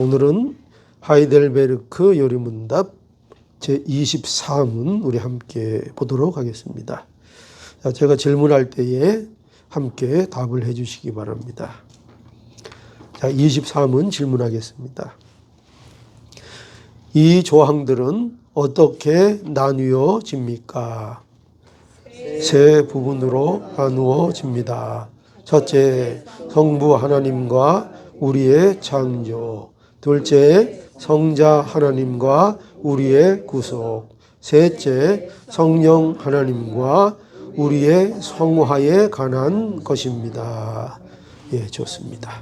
오늘은 하이델베르크 요리문답 제24문 우리 함께 보도록 하겠습니다. 자, 제가 질문할 때에 함께 답을 해 주시기 바랍니다. 자, 24문 질문하겠습니다. 이 조항들은 어떻게 나누어집니까? 세 부분으로 나누어집니다. 첫째, 성부 하나님과 우리의 창조. 둘째, 성자 하나님과 우리의 구속. 셋째, 성령 하나님과 우리의 성화에 관한 것입니다. 예, 좋습니다.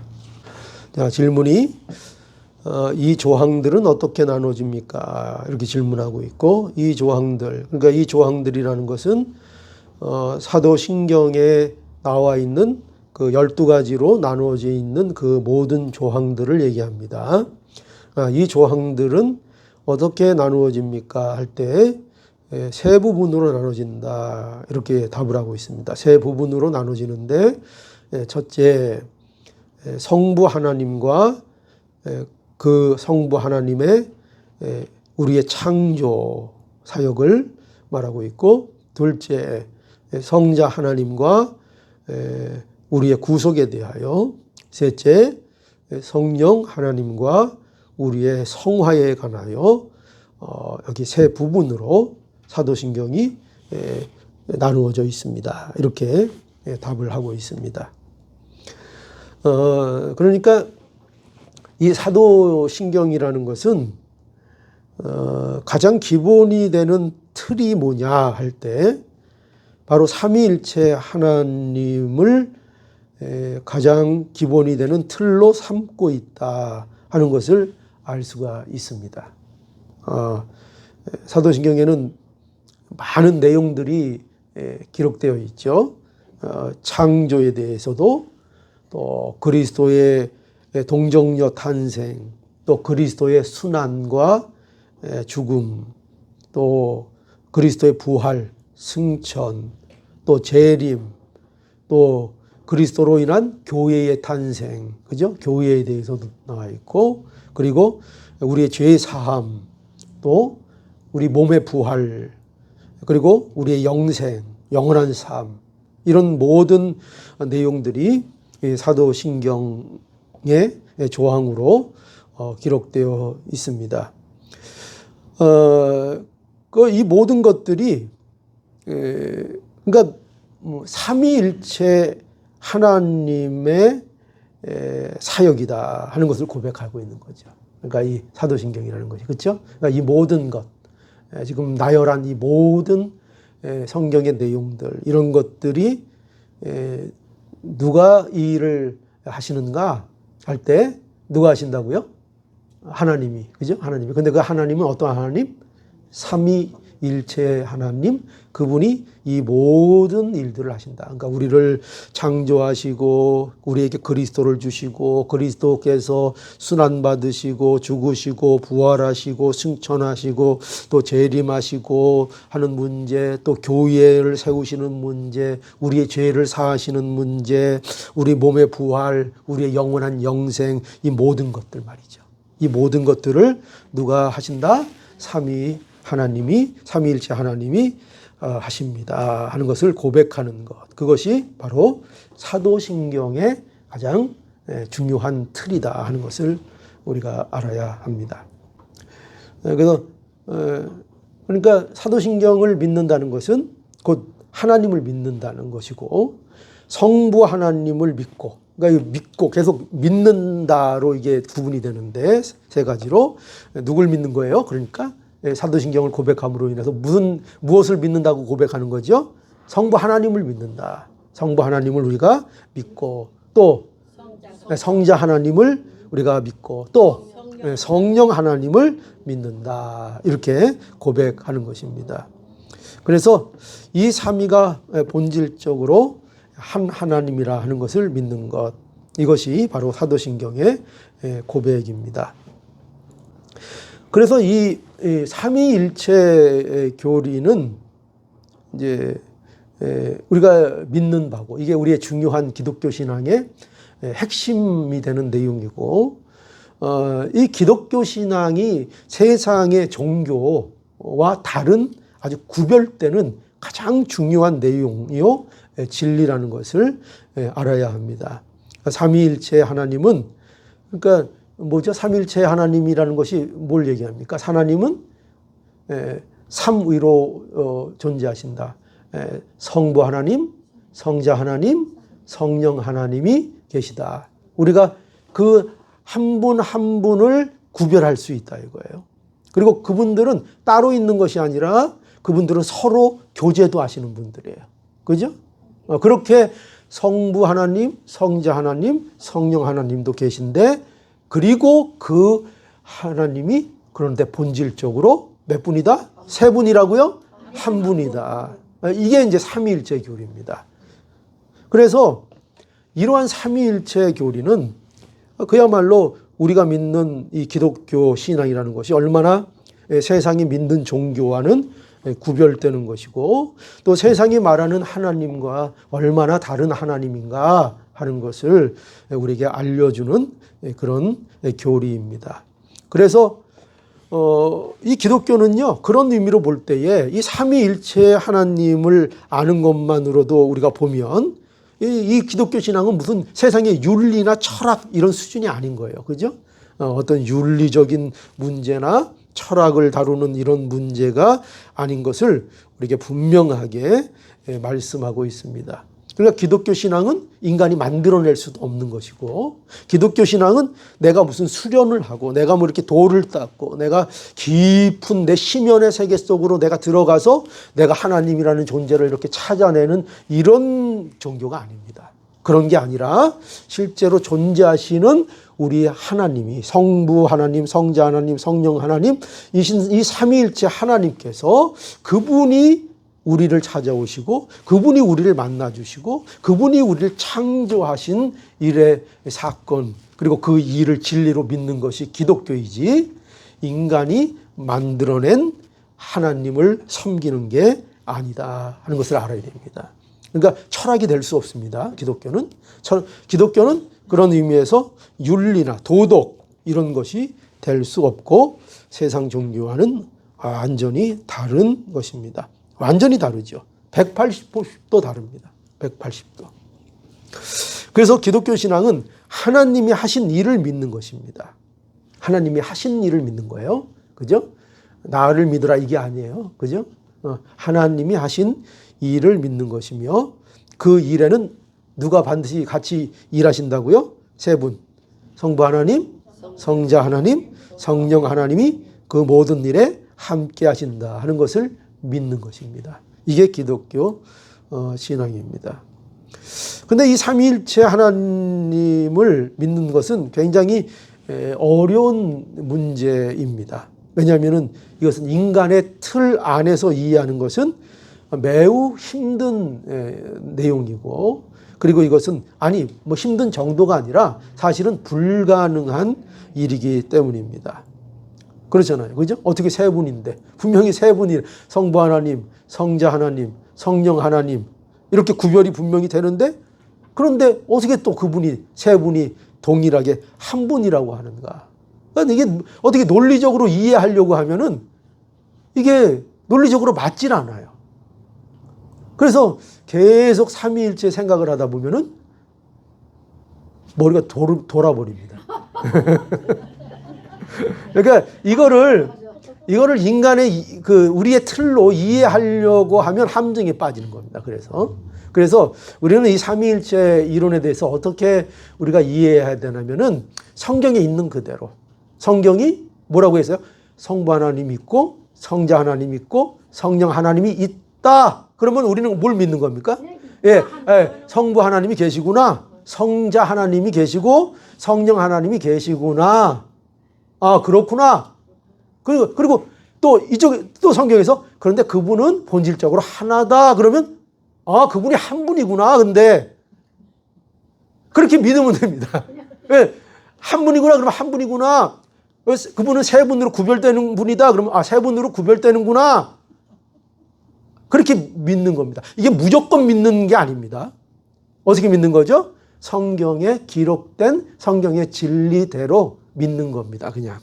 자, 질문이 이 조항들은 어떻게 나눠집니까? 이렇게 질문하고 있고, 이 조항들, 그러니까 이 조항들이라는 것은 사도신경에 나와 있는 그 12가지로 나누어져 있는 그 모든 조항들을 얘기합니다. 이 조항들은 어떻게 나누어집니까? 할 때 세 부분으로 나눠진다. 이렇게 답을 하고 있습니다. 세 부분으로 나눠지는데, 첫째, 성부 하나님과 그 성부 하나님의 우리의 창조 사역을 말하고 있고, 둘째, 성자 하나님과 우리의 구속에 대하여, 셋째, 성령 하나님과 우리의 성화에 관하여 여기 세 부분으로 사도신경이 나누어져 있습니다. 이렇게 답을 하고 있습니다. 그러니까 이 사도신경이라는 것은 가장 기본이 되는 틀이 뭐냐 할 때 바로 삼위일체 하나님을 가장 기본이 되는 틀로 삼고 있다 하는 것을 알 수가 있습니다. 사도신경에는 많은 내용들이 기록되어 있죠. 창조에 대해서도, 또 그리스도의 동정녀 탄생, 또 그리스도의 순환과 죽음, 또 그리스도의 부활, 승천, 또 재림, 또 그리스도로 인한 교회의 탄생, 그죠? 교회에 대해서도 나와 있고, 그리고 우리의 죄 사함, 또 우리 몸의 부활, 그리고 우리의 영생, 영원한 삶, 이런 모든 내용들이 사도신경의 조항으로 기록되어 있습니다. 이 모든 것들이 그러니까 삼위일체 하나님의 사역이다 하는 것을 고백하고 있는 거죠. 그러니까 이 사도신경이라는 것이, 그렇죠? 그러니까 이 모든 것, 지금 나열한 이 모든 성경의 내용들, 이런 것들이 누가 이 일을 하시는가 할 때 누가 하신다고요? 하나님이, 그죠? 하나님이. 근데 그 하나님은 어떤 하나님? 삼위일체 하나님, 그분이 이 모든 일들을 하신다. 그러니까 우리를 창조하시고 우리에게 그리스도를 주시고 그리스도께서 순환받으시고 죽으시고 부활하시고 승천하시고 또 재림하시고 하는 문제, 또 교회를 세우시는 문제, 우리의 죄를 사하시는 문제, 우리 몸의 부활, 우리의 영원한 영생, 이 모든 것들 말이죠. 이 모든 것들을 누가 하신다? 삼위일체 하나님이 하십니다 하는 것을 고백하는 것, 그것이 바로 사도신경의 가장 중요한 틀이다 하는 것을 우리가 알아야 합니다. 그래서 그러니까 사도신경을 믿는다는 것은 곧 하나님을 믿는다는 것이고, 성부 하나님을 믿고, 그러니까 믿고 계속 믿는다로 이게 구분이 되는데, 세 가지로 누굴 믿는 거예요? 그러니까 사도신경을 고백함으로 인해서 무엇을 믿는다고 고백하는 거죠? 성부 하나님을 믿는다. 성부 하나님을 우리가 믿고, 또 성자 하나님을 우리가 믿고, 또 성령 하나님을 믿는다. 이렇게 고백하는 것입니다. 그래서 이 삼위가 본질적으로 한 하나님이라 하는 것을 믿는 것, 이것이 바로 사도신경의 고백입니다. 그래서 이 삼위일체 교리는 이제 우리가 믿는 바고, 이게 우리의 중요한 기독교 신앙의 핵심이 되는 내용이고, 이 기독교 신앙이 세상의 종교와 다른 아주 구별되는 가장 중요한 내용이요, 진리라는 것을 알아야 합니다. 삼위일체 하나님은, 그러니까 뭐죠? 삼위일체 하나님이라는 것이 뭘 얘기합니까? 하나님은 삼위로 존재하신다. 성부 하나님, 성자 하나님, 성령 하나님이 계시다. 우리가 그 한 분 한 분을 구별할 수 있다 이거예요. 그리고 그분들은 따로 있는 것이 아니라 그분들은 서로 교제도 하시는 분들이에요. 그죠? 그렇게 성부 하나님, 성자 하나님, 성령 하나님도 계신데, 그리고 그 하나님이 그런데 본질적으로 몇 분이다? 세 분이라고요? 한 분이다. 이게 이제 삼위일체 교리입니다. 그래서 이러한 삼위일체 교리는 그야말로 우리가 믿는 이 기독교 신앙이라는 것이 얼마나 세상이 믿는 종교와는 구별되는 것이고, 또 세상이 말하는 하나님과 얼마나 다른 하나님인가 하는 것을 우리에게 알려주는 그런 교리입니다. 그래서 이 기독교는요, 그런 의미로 볼 때에 이 삼위일체 하나님을 아는 것만으로도 우리가 보면 이 기독교 신앙은 무슨 세상의 윤리나 철학 이런 수준이 아닌 거예요. 그죠? 어떤 윤리적인 문제나 철학을 다루는 이런 문제가 아닌 것을 우리에게 분명하게 말씀하고 있습니다. 그러니까 기독교 신앙은 인간이 만들어낼 수도 없는 것이고, 기독교 신앙은 내가 무슨 수련을 하고 내가 뭐 이렇게 도를 닦고 내가 깊은 내 심연의 세계 속으로 내가 들어가서 내가 하나님이라는 존재를 이렇게 찾아내는 이런 종교가 아닙니다. 그런 게 아니라 실제로 존재하시는 우리 하나님이, 성부 하나님, 성자 하나님, 성령 하나님, 이 삼위일체 하나님께서 그분이 우리를 찾아오시고 그분이 우리를 만나주시고 그분이 우리를 창조하신 일의 사건, 그리고 그 일을 진리로 믿는 것이 기독교이지, 인간이 만들어낸 하나님을 섬기는 게 아니다 하는 것을 알아야 됩니다. 그러니까 철학이 될 수 없습니다. 기독교는 그런 의미에서 윤리나 도덕 이런 것이 될 수 없고 세상 종교와는 완전히 다른 것입니다. 완전히 다르죠. 180도 다릅니다. 180도. 그래서 기독교 신앙은 하나님이 하신 일을 믿는 것입니다. 하나님이 하신 일을 믿는 거예요. 그죠? 나를 믿으라 이게 아니에요. 그죠? 하나님이 하신 일을 믿는 것이며, 그 일에는 누가 반드시 같이 일하신다고요? 세 분. 성부 하나님, 성자 하나님, 성령 하나님이 그 모든 일에 함께 하신다 하는 것을 믿는 것입니다. 이게 기독교 신앙입니다. 그런데 이 삼위일체 하나님을 믿는 것은 굉장히 어려운 문제입니다. 왜냐하면 이것은 인간의 틀 안에서 이해하는 것은 매우 힘든 내용이고, 그리고 이것은 뭐 힘든 정도가 아니라 사실은 불가능한 일이기 때문입니다. 그렇잖아요. 그죠? 어떻게 세 분인데, 분명히 세 분이 성부 하나님, 성자 하나님, 성령 하나님 이렇게 구별이 분명히 되는데, 그런데 어떻게 또 그분이 세 분이 동일하게 한 분이라고 하는가? 그러니까 이게 어떻게 논리적으로 이해하려고 하면은 이게 논리적으로 맞질 않아요. 그래서 계속 삼위일체 생각을 하다 보면은 머리가 돌아버립니다. 그러니까 이거를 인간의 우리의 틀로 이해하려고 하면 함정에 빠지는 겁니다. 그래서 우리는 이 삼위일체 이론에 대해서 어떻게 우리가 이해해야 되냐면은 성경에 있는 그대로, 성경이 뭐라고 했어요? 성부 하나님 있고 성자 하나님 있고 성령 하나님이 있다. 그러면 우리는 뭘 믿는 겁니까? 성부 하나님이 계시구나. 성자 하나님이 계시고 성령 하나님이 계시구나. 아, 그렇구나. 그리고 또 또 성경에서 그런데 그분은 본질적으로 하나다. 그러면 그분이 한 분이구나. 근데 그렇게 믿으면 됩니다. 한 분이구나. 그러면 한 분이구나. 그분은 세 분으로 구별되는 분이다. 그러면 세 분으로 구별되는구나. 그렇게 믿는 겁니다. 이게 무조건 믿는 게 아닙니다. 어떻게 믿는 거죠? 성경에 기록된 성경의 진리대로 믿는 겁니다. 그냥.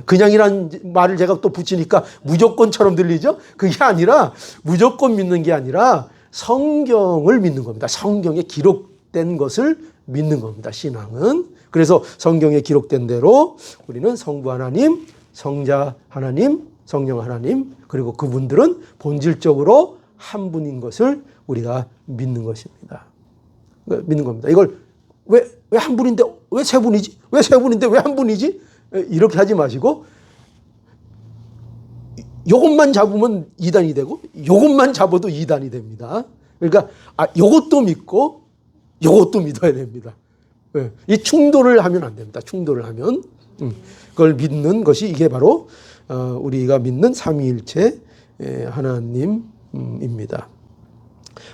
그냥이란 말을 제가 또 붙이니까 무조건처럼 들리죠? 그게 아니라 무조건 믿는 게 아니라 성경을 믿는 겁니다. 성경에 기록된 것을 믿는 겁니다. 신앙은. 그래서 성경에 기록된 대로 우리는 성부 하나님, 성자 하나님, 성령 하나님, 그리고 그분들은 본질적으로 한 분인 것을 우리가 믿는 것입니다. 믿는 겁니다. 이걸 왜 한 분인데 왜 세 분이지? 왜 세 분인데 왜 한 분이지? 이렇게 하지 마시고 요것만 잡으면 2단이 되고 요것만 잡아도 2단이 됩니다. 그러니까 요것도 믿고 요것도 믿어야 됩니다. 이 충돌을 하면 안 됩니다. 충돌을 하면 그걸 믿는 것이 이게 바로 우리가 믿는 삼위일체 하나님입니다.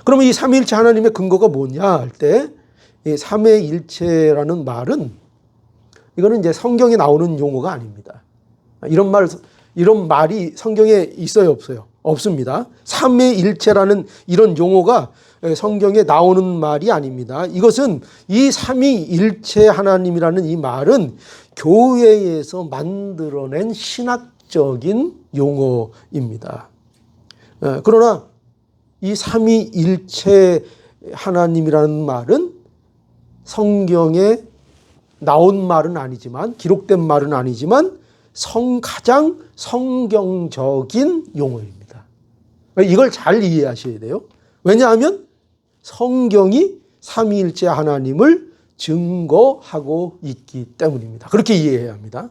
그러면 이 삼위일체 하나님의 근거가 뭐냐 할 때 이 삼위일체라는 말은 이거는 이제 성경에 나오는 용어가 아닙니다. 이런 말이 성경에 있어요, 없어요? 없습니다. 삼위일체라는 이런 용어가 성경에 나오는 말이 아닙니다. 이것은 이 삼위일체 하나님이라는 이 말은 교회에서 만들어낸 신학적인 용어입니다. 그러나 이 삼위일체 하나님이라는 말은 성경에 나온 말은 아니지만 기록된 말은 아니지만 가장 성경적인 용어입니다. 이걸 잘 이해하셔야 돼요. 왜냐하면 성경이 삼위일체 하나님을 증거하고 있기 때문입니다. 그렇게 이해해야 합니다.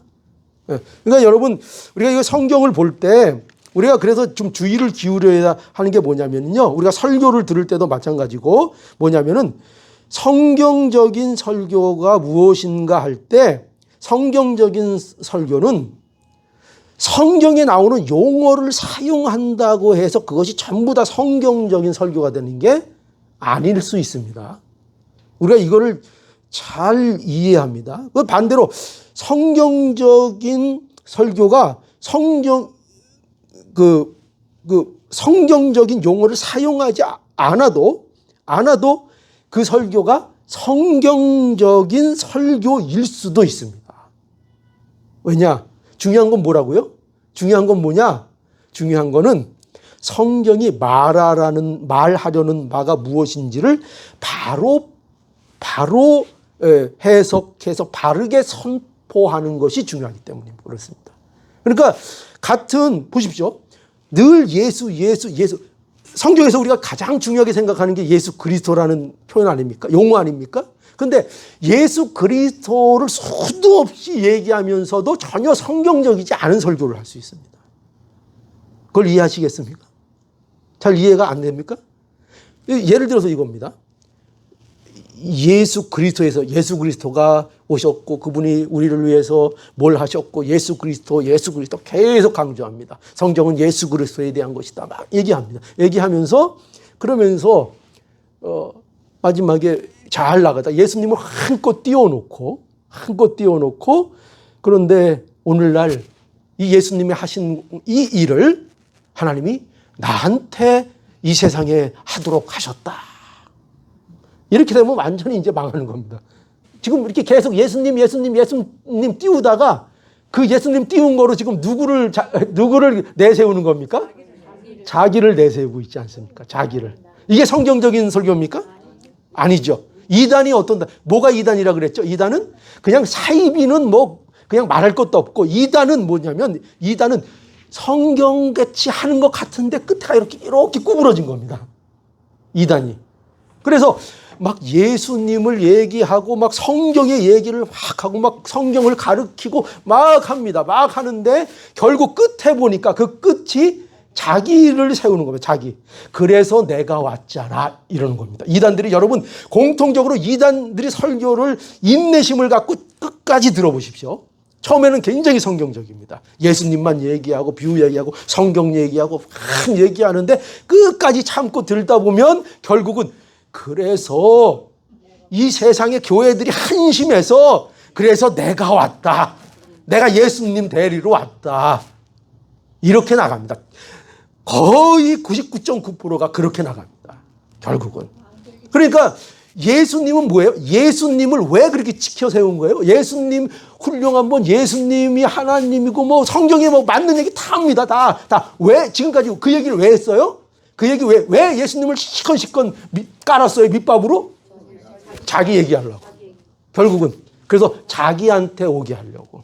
그러니까 여러분 우리가 이거 성경을 볼 때 우리가 그래서 좀 주의를 기울여야 하는 게 뭐냐면요. 우리가 설교를 들을 때도 마찬가지고 뭐냐면은 성경적인 설교가 무엇인가 할 때 성경적인 설교는 성경에 나오는 용어를 사용한다고 해서 그것이 전부 다 성경적인 설교가 되는 게 아닐 수 있습니다. 우리가 이거를 잘 이해합니다. 반대로 성경적인 설교가 성경적인 용어를 사용하지 않아도 그 설교가 성경적인 설교일 수도 있습니다. 왜냐? 중요한 건 뭐라고요? 중요한 건 뭐냐? 중요한 거는 성경이 말하려는 바가 무엇인지를 바로 해석해서 바르게 선포하는 것이 중요하기 때문에 그렇습니다. 그러니까 보십시오. 늘 예수. 성경에서 우리가 가장 중요하게 생각하는 게 예수 그리스도라는 표현 아닙니까? 용어 아닙니까? 근데 예수 그리스도를 수도 없이 얘기하면서도 전혀 성경적이지 않은 설교를 할 수 있습니다. 그걸 이해하시겠습니까? 잘 이해가 안 됩니까? 예를 들어서 이겁니다. 예수 그리스도가 오셨고 그분이 우리를 위해서 뭘 하셨고 예수 그리스도 계속 강조합니다. 성경은 예수 그리스도에 대한 것이다. 막 얘기합니다. 그러면서 마지막에 잘 나가다 예수님을 한껏 띄워놓고 그런데 오늘날 이 예수님이 하신 이 일을 하나님이 나한테 이 세상에 하도록 하셨다. 이렇게 되면 완전히 이제 망하는 겁니다. 지금 이렇게 계속 예수님 띄우다가 그 예수님 띄운 거로 지금 누구를 내세우는 겁니까? 자기를 내세우고 있지 않습니까? 자기를. 이게 성경적인 설교입니까? 아니죠. 이단이 뭐가 이단이라 그랬죠? 이단은 그냥 사이비는 그냥 말할 것도 없고 이단은 뭐냐면 이단은 성경같이 하는 것 같은데 끝에가 이렇게 구부러진 겁니다. 이단이. 그래서 막 예수님을 얘기하고 막 성경의 얘기를 막 하고 막 성경을 가르치고 막 합니다. 막 하는데 결국 끝에 보니까 그 끝이 자기를 세우는 겁니다. 자기. 그래서 내가 왔잖아. 이러는 겁니다. 이단들이 여러분 공통적으로 이단들이 설교를 인내심을 갖고 끝까지 들어보십시오. 처음에는 굉장히 성경적입니다. 예수님만 얘기하고 비유 얘기하고 성경 얘기하고 막 얘기하는데 끝까지 참고 들다 보면 결국은 그래서 이 세상의 교회들이 한심해서 그래서 내가 왔다. 내가 예수님 데리러 왔다. 이렇게 나갑니다. 거의 99.9%가 그렇게 나갑니다. 결국은. 그러니까 예수님은 뭐예요? 예수님을 왜 그렇게 지켜 세운 거예요? 예수님 훌륭한 분, 예수님이 하나님이고 뭐 성경에 뭐 맞는 얘기 다 합니다. 다. 왜 지금까지 그 얘기를 왜 했어요? 그 얘기 왜 예수님을 시컨시컨 깔았어요? 밑밥으로? 자기 얘기하려고. 결국은 그래서 자기한테 오게 하려고.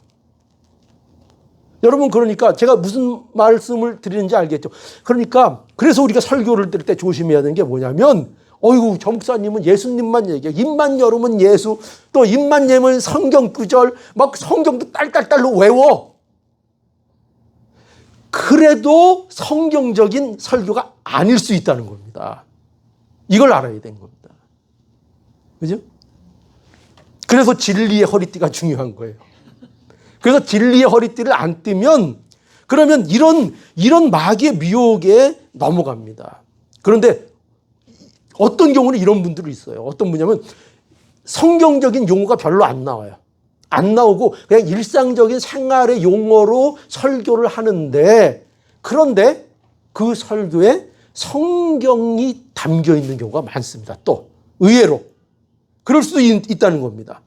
여러분, 그러니까 제가 무슨 말씀을 드리는지 알겠죠? 그러니까 그래서 우리가 설교를 들을 때 조심해야 되는 게 뭐냐면, 어이구, 저 목사님은 예수님만 얘기해. 입만 열으면 예수, 또 입만 열면 성경 구절, 막 성경도 딸딸딸로 외워. 그래도 성경적인 설교가 아닐 수 있다는 겁니다. 이걸 알아야 되는 겁니다. 그죠? 그래서 진리의 허리띠가 중요한 거예요. 그래서 진리의 허리띠를 안 띠면 그러면 이런 마귀의 미혹에 넘어갑니다. 그런데 어떤 경우는 이런 분들이 있어요. 어떤 분이냐면 성경적인 용어가 별로 안 나와요. 안 나오고 그냥 일상적인 생활의 용어로 설교를 하는데, 그런데 그 설교에 성경이 담겨 있는 경우가 많습니다. 또 의외로 그럴 수도 있다는 겁니다.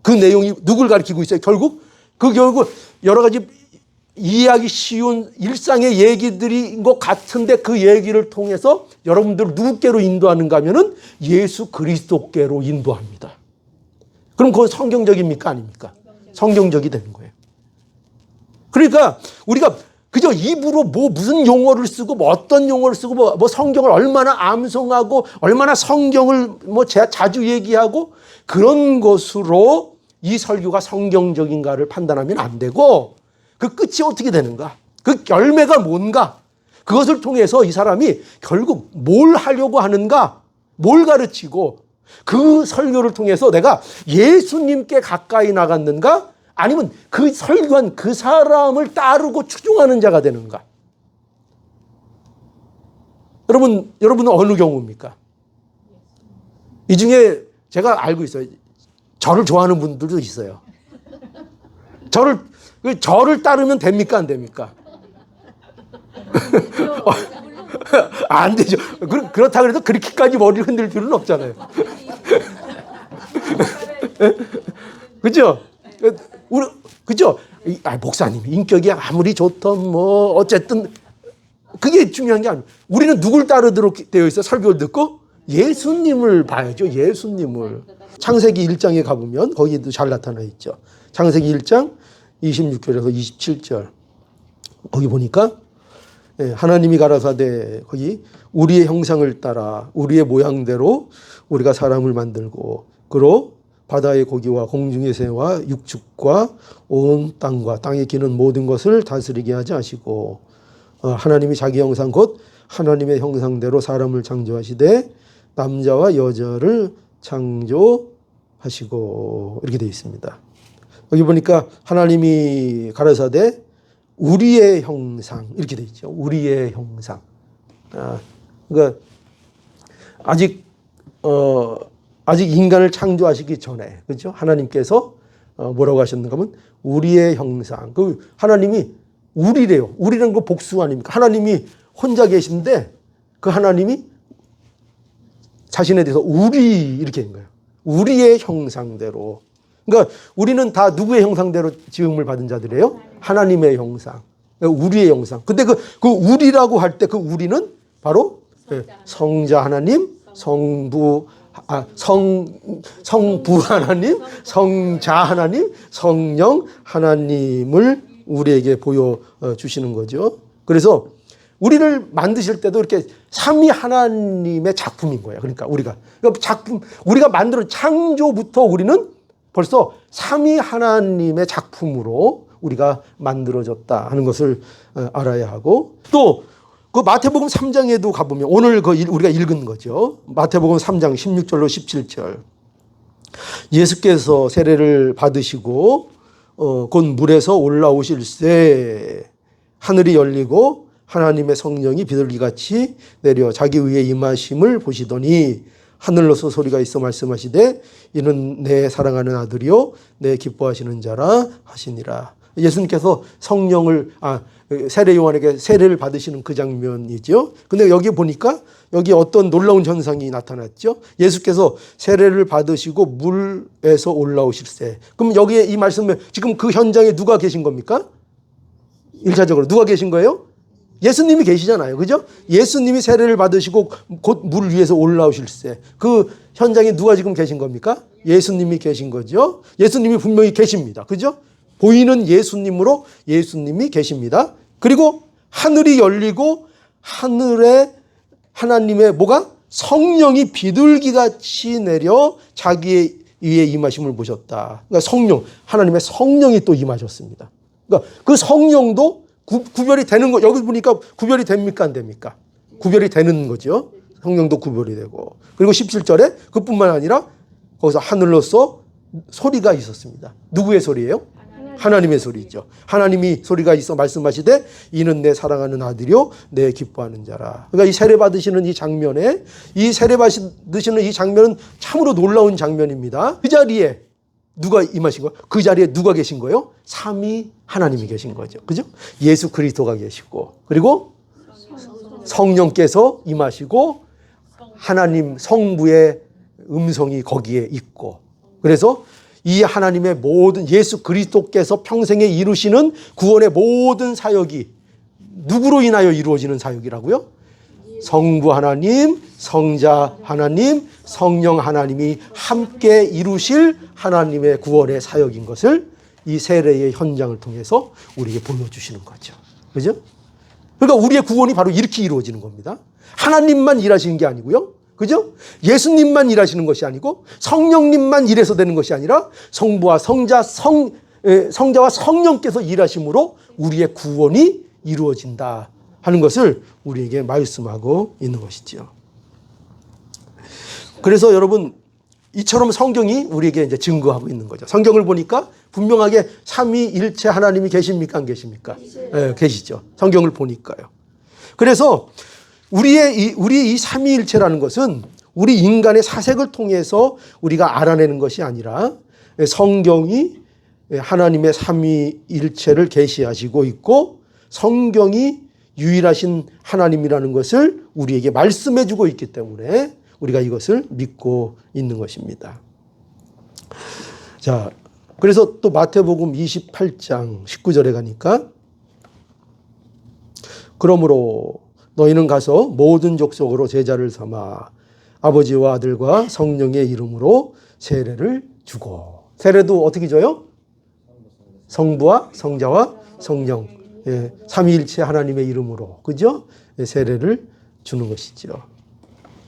그 내용이 누굴 가리키고 있어요? 결국 여러 가지 이해하기 쉬운 일상의 얘기들인 것 같은데 그 얘기를 통해서 여러분들을 누구께로 인도하는가 하면은 예수 그리스도께로 인도합니다. 그럼 그건 성경적입니까? 아닙니까? 성경적이 되는 거예요. 그러니까 우리가 그저 입으로 무슨 용어를 쓰고 어떤 용어를 쓰고 뭐 성경을 얼마나 암송하고 얼마나 성경을 자주 얘기하고 그런 것으로 이 설교가 성경적인가를 판단하면 안 되고, 그 끝이 어떻게 되는가? 그 열매가 뭔가? 그것을 통해서 이 사람이 결국 뭘 하려고 하는가? 뭘 가르치고 그 설교를 통해서 내가 예수님께 가까이 나갔는가? 아니면 그 설교한 그 사람을 따르고 추종하는 자가 되는가? 여러분은 어느 경우입니까? 이 중에 제가 알고 있어요. 저를 좋아하는 분들도 있어요. 저를 따르면 됩니까? 안 됩니까? 안 되죠. 그렇다고 해서 그렇게까지 머리를 흔들 필요는 없잖아요. 그죠? 그죠? 목사님, 인격이 아무리 좋던 어쨌든 그게 중요한 게 아니에요. 우리는 누굴 따르도록 되어 있어요? 설교를 듣고? 예수님을 봐야죠. 예수님을. 창세기 1장에 가보면 거기도 잘 나타나 있죠. 창세기 1장 26절에서 27절. 거기 보니까 하나님이 가라사대 거기 우리의 형상을 따라 우리의 모양대로 우리가 사람을 만들고 그로 바다의 고기와 공중의 새와 육축과 온 땅과 땅에 기는 모든 것을 다스리게 하지 하시고, 하나님이 자기 형상 곧 하나님의 형상대로 사람을 창조하시되 남자와 여자를 창조하시고, 이렇게 되어 있습니다. 여기 보니까 하나님이 가라사대 우리의 형상, 이렇게 되어 있죠. 우리의 형상. 그러니까 아직 인간을 창조하시기 전에, 그렇죠? 하나님께서 뭐라고 하셨는가 하면 우리의 형상. 그 하나님이 우리래요. 우리는 그 복수 아닙니까? 하나님이 혼자 계신데 그 하나님이 자신에 대해서 우리 이렇게 한 거예요. 우리의 형상대로. 그러니까 우리는 다 누구의 형상대로 지음을 받은 자들이에요? 하나님의 형상. 우리의 형상. 근데 그 우리라고 할 때 그 우리는 바로 성자 하나님, 성부 하나님, 성자 하나님, 성령 하나님을 우리에게 보여주시는 거죠. 그래서 우리를 만드실 때도 이렇게 삼위 하나님의 작품인 거예요. 그러니까 우리가 만드는 창조부터 우리는 벌써 삼위 하나님의 작품으로 우리가 만들어졌다 하는 것을 알아야 하고, 또 그 마태복음 3장에도 가보면 오늘 우리가 읽은 거죠. 마태복음 3장 16절로 17절. 예수께서 세례를 받으시고 곧 물에서 올라오실새 하늘이 열리고 하나님의 성령이 비둘기같이 내려 자기 위에 임하심을 보시더니 하늘로서 소리가 있어 말씀하시되 이는 내 사랑하는 아들이요 내 기뻐하시는 자라 하시니라. 예수님께서 성령을 세례 요한에게 세례를 받으시는 그 장면이죠. 근데 여기 보니까 여기 어떤 놀라운 현상이 나타났죠. 예수께서 세례를 받으시고 물에서 올라오실세. 그럼 여기에 이 말씀에 지금 그 현장에 누가 계신 겁니까? 1차적으로 누가 계신 거예요? 예수님이 계시잖아요. 그죠? 예수님이 세례를 받으시고 곧 물 위에서 올라오실세. 그 현장에 누가 지금 계신 겁니까? 예수님이 계신 거죠. 예수님이 분명히 계십니다. 그죠? 보이는 예수님으로 예수님이 계십니다. 그리고 하늘이 열리고 하늘에 하나님의 뭐가? 성령이 비둘기같이 내려 자기의 위에 임하심을 보셨다. 그러니까 성령, 하나님의 성령이 또 임하셨습니다. 그러니까 그 성령도 구별이 되는 거, 여기 보니까 구별이 됩니까? 안 됩니까? 구별이 되는 거죠. 성령도 구별이 되고. 그리고 17절에 그뿐만 아니라 거기서 하늘로서 소리가 있었습니다. 누구의 소리예요? 하나님의 소리죠. 하나님이 소리가 있어 말씀하시되 이는 내 사랑하는 아들이요 내 기뻐하는 자라. 그러니까 이 세례 받으시는 이 장면에 이 세례 받으시는 이 장면은 참으로 놀라운 장면입니다. 그 자리에 누가 임하신 거예요? 그 자리에 누가 계신 거예요? 삼위 하나님이 계신 거죠. 그죠? 예수 그리스도가 계시고 그리고 성령께서 임하시고 하나님 성부의 음성이 거기에 있고 그래서 이 하나님의 모든 예수 그리스도께서 평생에 이루시는 구원의 모든 사역이 누구로 인하여 이루어지는 사역이라고요? 성부 하나님, 성자 하나님, 성령 하나님이 함께 이루실 하나님의 구원의 사역인 것을 이 세례의 현장을 통해서 우리에게 보여주시는 거죠. 그죠? 그러니까 우리의 구원이 바로 이렇게 이루어지는 겁니다. 하나님만 일하시는 게 아니고요. 그죠? 예수님만 일하시는 것이 아니고 성령님만 일해서 되는 것이 아니라 성부와 성자와 성령께서 일하심으로 우리의 구원이 이루어진다 하는 것을 우리에게 말씀하고 있는 것이죠. 그래서 여러분 이처럼 성경이 우리에게 이제 증거하고 있는 거죠. 성경을 보니까 분명하게 삼위일체 하나님이 계십니까? 안 계십니까? 네, 계시죠. 성경을 보니까요. 그래서 우리 이 삼위일체라는 것은 우리 인간의 사색을 통해서 우리가 알아내는 것이 아니라 성경이 하나님의 삼위일체를 계시하시고 있고 성경이 유일하신 하나님이라는 것을 우리에게 말씀해 주고 있기 때문에 우리가 이것을 믿고 있는 것입니다. 자, 그래서 또 마태복음 28장 19절에 가니까 그러므로 너희는 가서 모든 족속으로 제자를 삼아 아버지와 아들과 성령의 이름으로 세례를 주고. 세례도 어떻게 줘요? 성부와 성자와 성령, 삼위일체 하나님의 이름으로, 그죠? 세례를 주는 것이죠.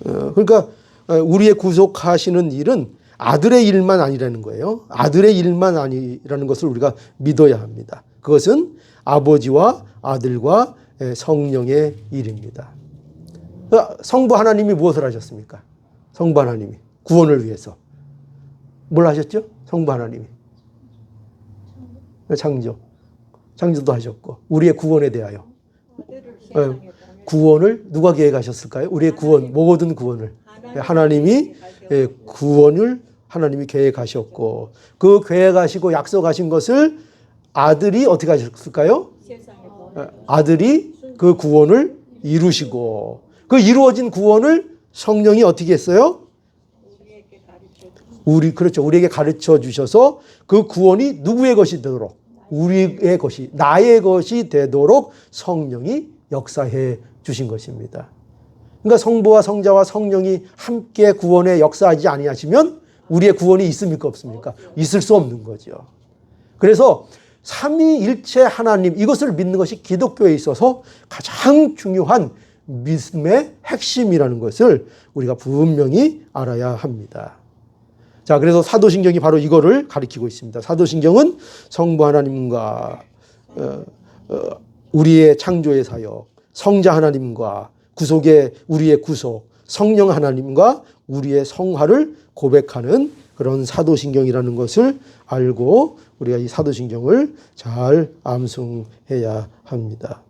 그러니까 우리의 구속하시는 일은 아들의 일만 아니라는 거예요. 아들의 일만 아니라는 것을 우리가 믿어야 합니다. 그것은 아버지와 아들과 성령의 일입니다. 성부 하나님이 무엇을 하셨습니까? 성부 하나님이 구원을 위해서 뭘 하셨죠? 성부 하나님이 창조도 하셨고 우리의 구원에 대하여 구원을 누가 계획하셨을까요? 우리의 구원, 모든 구원을 하나님이 구원을 하나님이 계획하셨고 그 계획하시고 약속하신 것을 아들이 어떻게 하셨을까요? 아들이 그 구원을 이루시고 그 이루어진 구원을 성령이 어떻게 했어요? 우리에게 가르쳐 주셔서 그 구원이 누구의 것이 되도록 우리의 것이 나의 것이 되도록 성령이 역사해 주신 것입니다. 그러니까 성부와 성자와 성령이 함께 구원에 역사하지 아니하시면 우리의 구원이 있습니까? 없습니까? 있을 수 없는 거죠. 그래서 삼위일체 하나님 이것을 믿는 것이 기독교에 있어서 가장 중요한 믿음의 핵심이라는 것을 우리가 분명히 알아야 합니다. 자, 그래서 사도신경이 바로 이거를 가리키고 있습니다. 사도신경은 성부 하나님과 우리의 창조의 사역, 성자 하나님과 우리의 구속, 성령 하나님과 우리의 성화를 고백하는 그런 사도신경이라는 것을 알고 우리가 이 사도신경을 잘 암송해야 합니다.